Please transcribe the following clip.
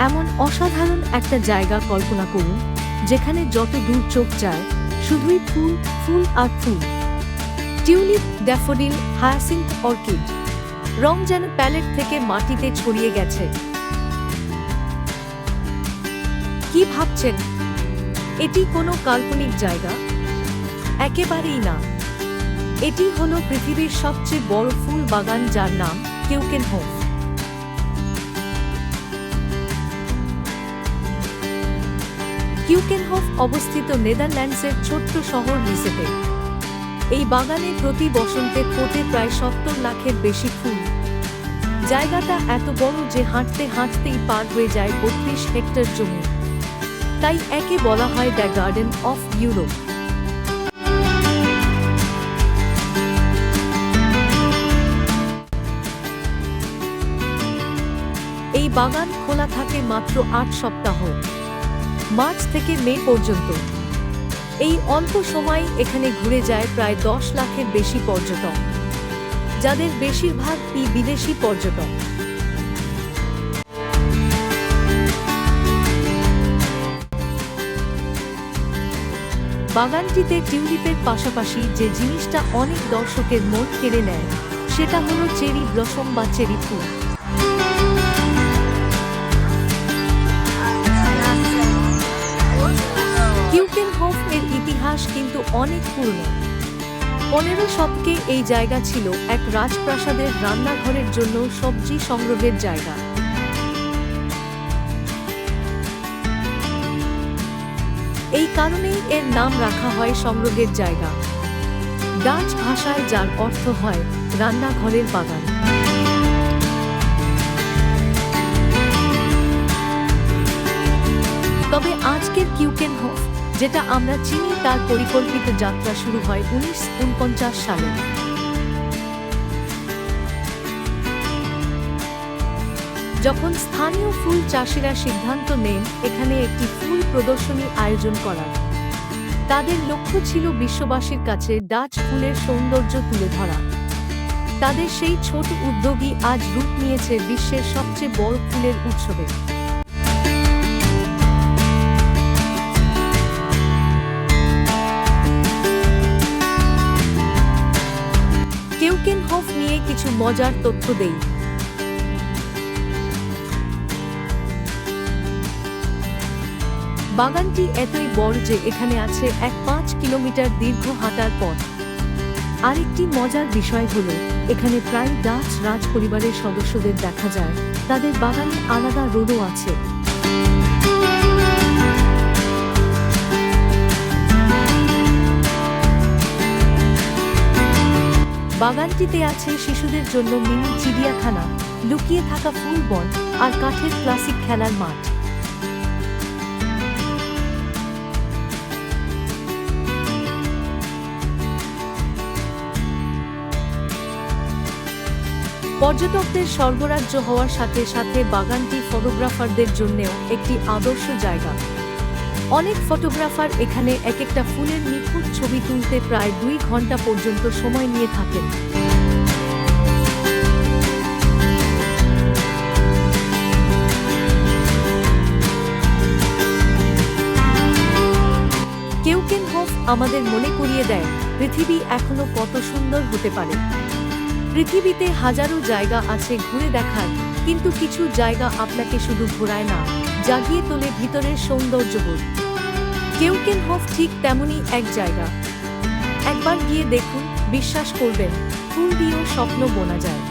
এমন অসাধারণ একটা জায়গা কল্পনা করুন, যেখানে যত দূর চোখ যায় শুধুই ফুল, ফুল আর ফুল। টিউলিপ, ড্যাফোডিল, হায়াসিন্থ, অর্কিড, রং যেন প্যালেট থেকে মাটিতে ছড়িয়ে গেছে। কি ভাবছেন, এটি কোনো কাল্পনিক জায়গা? একেবারেই না। এটি হলো পৃথিবীর সবচেয়ে বড় ফুল বাগান, যার নাম কিউকেনহোফ। কিউকেনহোফ অবস্থিত নেদারল্যান্ডসের ছোট্ট শহর লিসেতে। এই বাগানে প্রতি বসন্তে ফোটে প্রায় 70 লাখের বেশি ফুল। জায়গাটা এত বড় যে হাঁটতে হাঁটতেই পার হয়ে যায় 32 হেক্টর জমি। তাই একে বলা হয় দ্য গার্ডেন অফ ইউরোপ। এই বাগান খোলা থাকে মাত্র 8 সপ্তাহ, মার্চ থেকে মে পর্যন্ত। এই অল্প সময় এখানে ঘুরে যায় প্রায় 10 লাখের বেশি পর্যটক, যাদের বেশিরভাগই বিদেশি পর্যটক। বাগানটিতে টিউলিপের পাশাপাশি যে জিনিসটা অনেক দর্শকের মন কেড়ে নেয়, সেটা হলো চেরি ব্লসম বা চেরি ফুল। কিউকেনহোফ এর ইতিহাস কিন্তু অনেক পুরনো। 15 শতকে এই জায়গা ছিল এক রাজপ্রাসাদের রান্নাঘরের জন্য সবজি সংগ্রহের জায়গা। এই কারণেই এর নাম রাখা হয় সংগ্রহের জায়গা, ডাচ ভাষায় যার অর্থ হয় রান্নাঘরের বাগান। তবে আজকের কিউকেনহোফ যেটা আমরা চিনি, তার পরিকল্পিত যাত্রা শুরু হয় 1949 সালে। যখন স্থানীয় ফুল চাষিরা সিদ্ধান্ত নেন এখানে একটি ফুল প্রদর্শনী আয়োজন করার। তাদের লক্ষ্য ছিল বিশ্ববাসীর কাছে ডাচ ফুলের সৌন্দর্য তুলে ধরা। তাদের সেই ছোট উদ্যোগই আজ রূপ নিয়েছে বিশ্বের সবচেয়ে বড় ফুলের উৎসবে। কিউকেনহোফ নিয়ে কিছু মজার তথ্য দেই। বাগানটি এতই বড় যে এখানে আছে এক 5 কিলোমিটার দীর্ঘ হাঁটার পথ। আরেকটি মজার বিষয় হলো এখানে প্রায় ডাচ রাজ পরিবারের সদস্যদের দেখা যায়। তাদের বাগানে আলাদা রোডও আছে। বাগানটিতে আছে শিশুদের জন্য মিনি চিড়িয়াখানা, লুকিয়ে থাকা ফুল বন আর কাঠের ক্লাসিক খেলার মাঠ। পর্যটকদের স্বর্গরাজ্য হওয়ার সাথে সাথে বাগানটি ফটোগ্রাফারদের জন্যও একটি আদর্শ জায়গা। অনেক ফটোগ্রাফার এখানে এক একটা ফুলের নিখুঁত ছবি তুলতে প্রায় 2 ঘন্টা পর্যন্ত সময় নিয়ে থাকেন। কিউকেনহোফ আমাদের মনে করিয়ে দেয় পৃথিবী এখনো কত সুন্দর হতে পারে। পৃথিবীতে হাজারো জায়গা আছে ঘুরে দেখার, কিন্তু কিছু জায়গা আপনাকে শুধু ঘোরায় না, জাগিয়ে তোলে ভিতরের সৌন্দর্যবোধ। কিউকেনহোফ ঠিক তেমনই এক জায়গা। একবার গিয়ে দেখুন, বিশ্বাস করবেন, ফুল দিয়েও স্বপ্ন বোনা যায়।